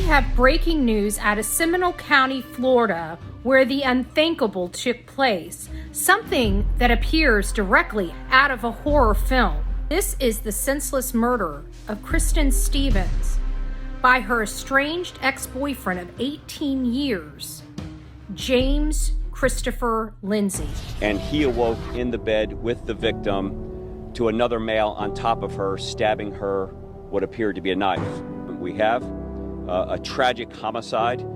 have breaking news out of Seminole County, Florida, where the unthinkable took place, something that appears directly out of a horror film. This is the senseless murder of Kristen Stevens by her estranged ex-boyfriend of 18 years, James Christopher Lindsey. And he awoke in the bed with the victim to another male on top of her, stabbing her what appeared to be a knife. We have a tragic homicide.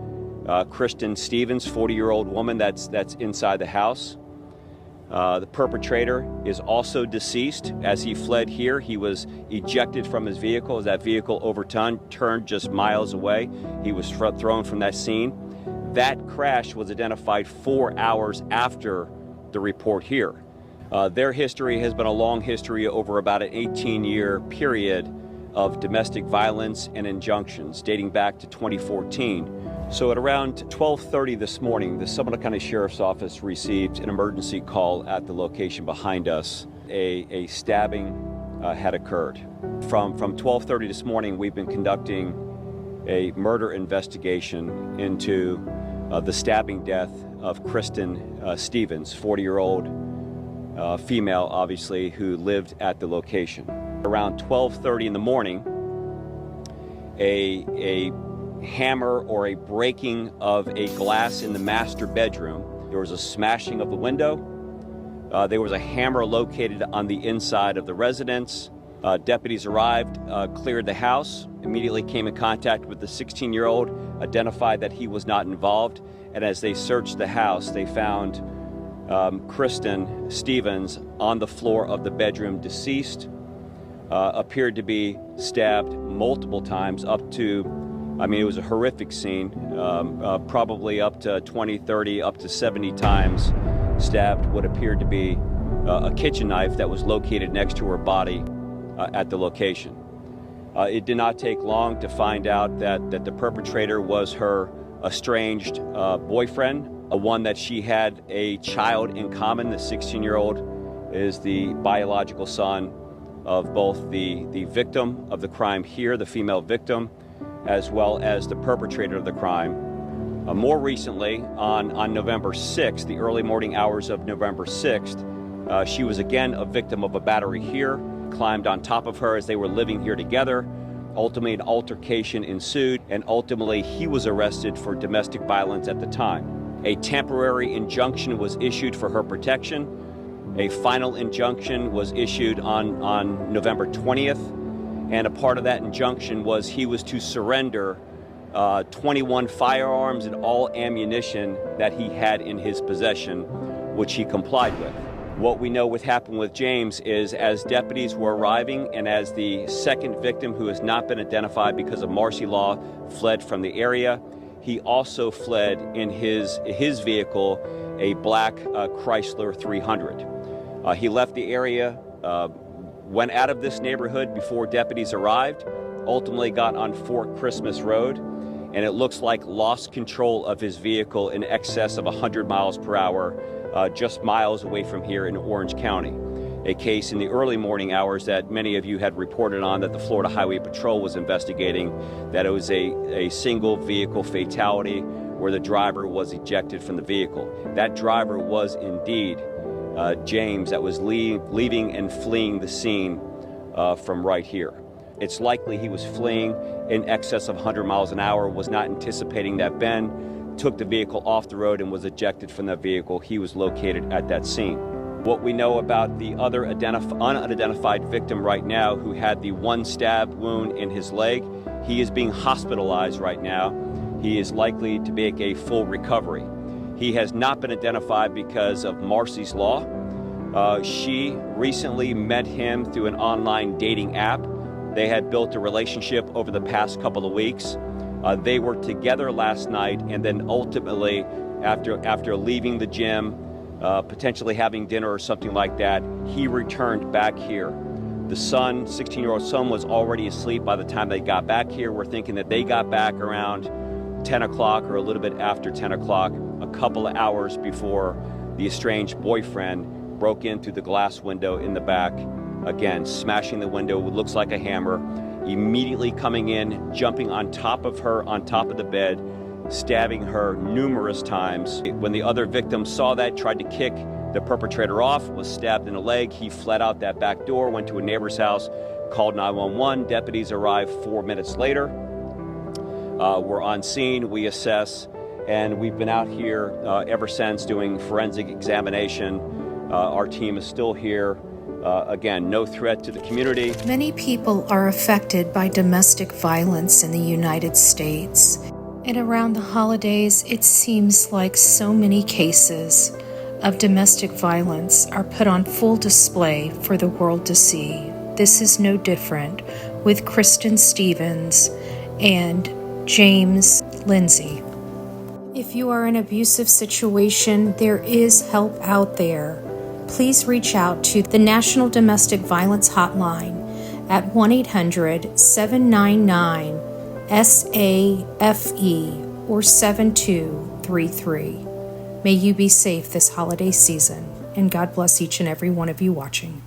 Kristen Stevens, 40-year-old woman that's inside the house. The perpetrator is also deceased. As he fled here, he was ejected from his vehicle. As that vehicle turned just miles away, he was thrown from that scene. That crash was identified 4 hours after the report here. Their history has been a long history over about an 18-year period of domestic violence and injunctions dating back to 2014. So at around 12:30 this morning, the Seminole County Sheriff's Office received an emergency call at the location behind us. A stabbing had occurred. From 12:30 this morning, we've been conducting a murder investigation into the stabbing death of Kristen Stevens, 40-year-old female, obviously, who lived at the location. Around 12:30 in the morning, a hammer or a breaking of a glass in the master bedroom. There was a smashing of the window. There was a hammer located on the inside of the residence. Deputies arrived, cleared the house, immediately came in contact with the 16-year-old, identified that he was not involved, and as they searched the house, they found Kristen Stevens on the floor of the bedroom, deceased, appeared to be stabbed multiple times, up to, it was a horrific scene, probably up to 20, 30, up to 70 times stabbed what appeared to be a kitchen knife that was located next to her body at the location. It did not take long to find out that the perpetrator was her estranged boyfriend, one that she had a child in common. The 16-year-old is the biological son of both the victim of the crime here, the female victim, as well as the perpetrator of the crime. More recently, on November 6th, the early morning hours of November 6th, she was again a victim of a battery here, climbed on top of her as they were living here together. Ultimately, an altercation ensued, and ultimately he was arrested for domestic violence at the time. A temporary injunction was issued for her protection. A final injunction was issued on November 20th. And a part of that injunction was he was to surrender 21 firearms and all ammunition that he had in his possession, which he complied with. What we know what happened with James is, as deputies were arriving and as the second victim, who has not been identified because of martial law, fled from the area, he also fled in his vehicle, a black Chrysler 300. He left the area, went out of this neighborhood before deputies arrived, ultimately got on Fort Christmas Road, and it looks like lost control of his vehicle in excess of 100 miles per hour, just miles away from here in Orange County. A case in the early morning hours that many of you had reported on, that the Florida Highway Patrol was investigating, that it was a single vehicle fatality where the driver was ejected from the vehicle. That driver was indeed James, that was leaving and fleeing the scene from right here. It's likely he was fleeing in excess of 100 miles an hour, was not anticipating that bend, took the vehicle off the road and was ejected from that vehicle. He was located at that scene. What we know about the other unidentified victim right now, who had the one stab wound in his leg, he is being hospitalized right now. He is likely to make a full recovery. He has not been identified because of Marcy's Law. She recently met him through an online dating app. They had built a relationship over the past couple of weeks. They were together last night, and then ultimately, after leaving the gym, potentially having dinner or something like that, he returned back here. The son, 16-year-old son, was already asleep by the time they got back here. We're thinking that they got back around 10 o'clock or a little bit after 10 o'clock, a couple of hours before the estranged boyfriend broke in through the glass window in the back, again, smashing the window, what looks like a hammer, immediately coming in, jumping on top of her, on top of the bed, stabbing her numerous times. When the other victim saw that, tried to kick the perpetrator off, was stabbed in the leg. He fled out that back door, went to a neighbor's house, called 911. Deputies arrived 4 minutes later. We're on scene, we assess, and we've been out here ever since doing forensic examination. Our team is still here. Again, no threat to the community. Many people are affected by domestic violence in the United States. And around the holidays, it seems like so many cases of domestic violence are put on full display for the world to see. This is no different with Kristen Stevens and James Lindsey. If you are in an abusive situation, there is help out there. Please reach out to the National Domestic Violence Hotline at 1-800-799-SAFE or 7233. May you be safe this holiday season, and God bless each and every one of you watching.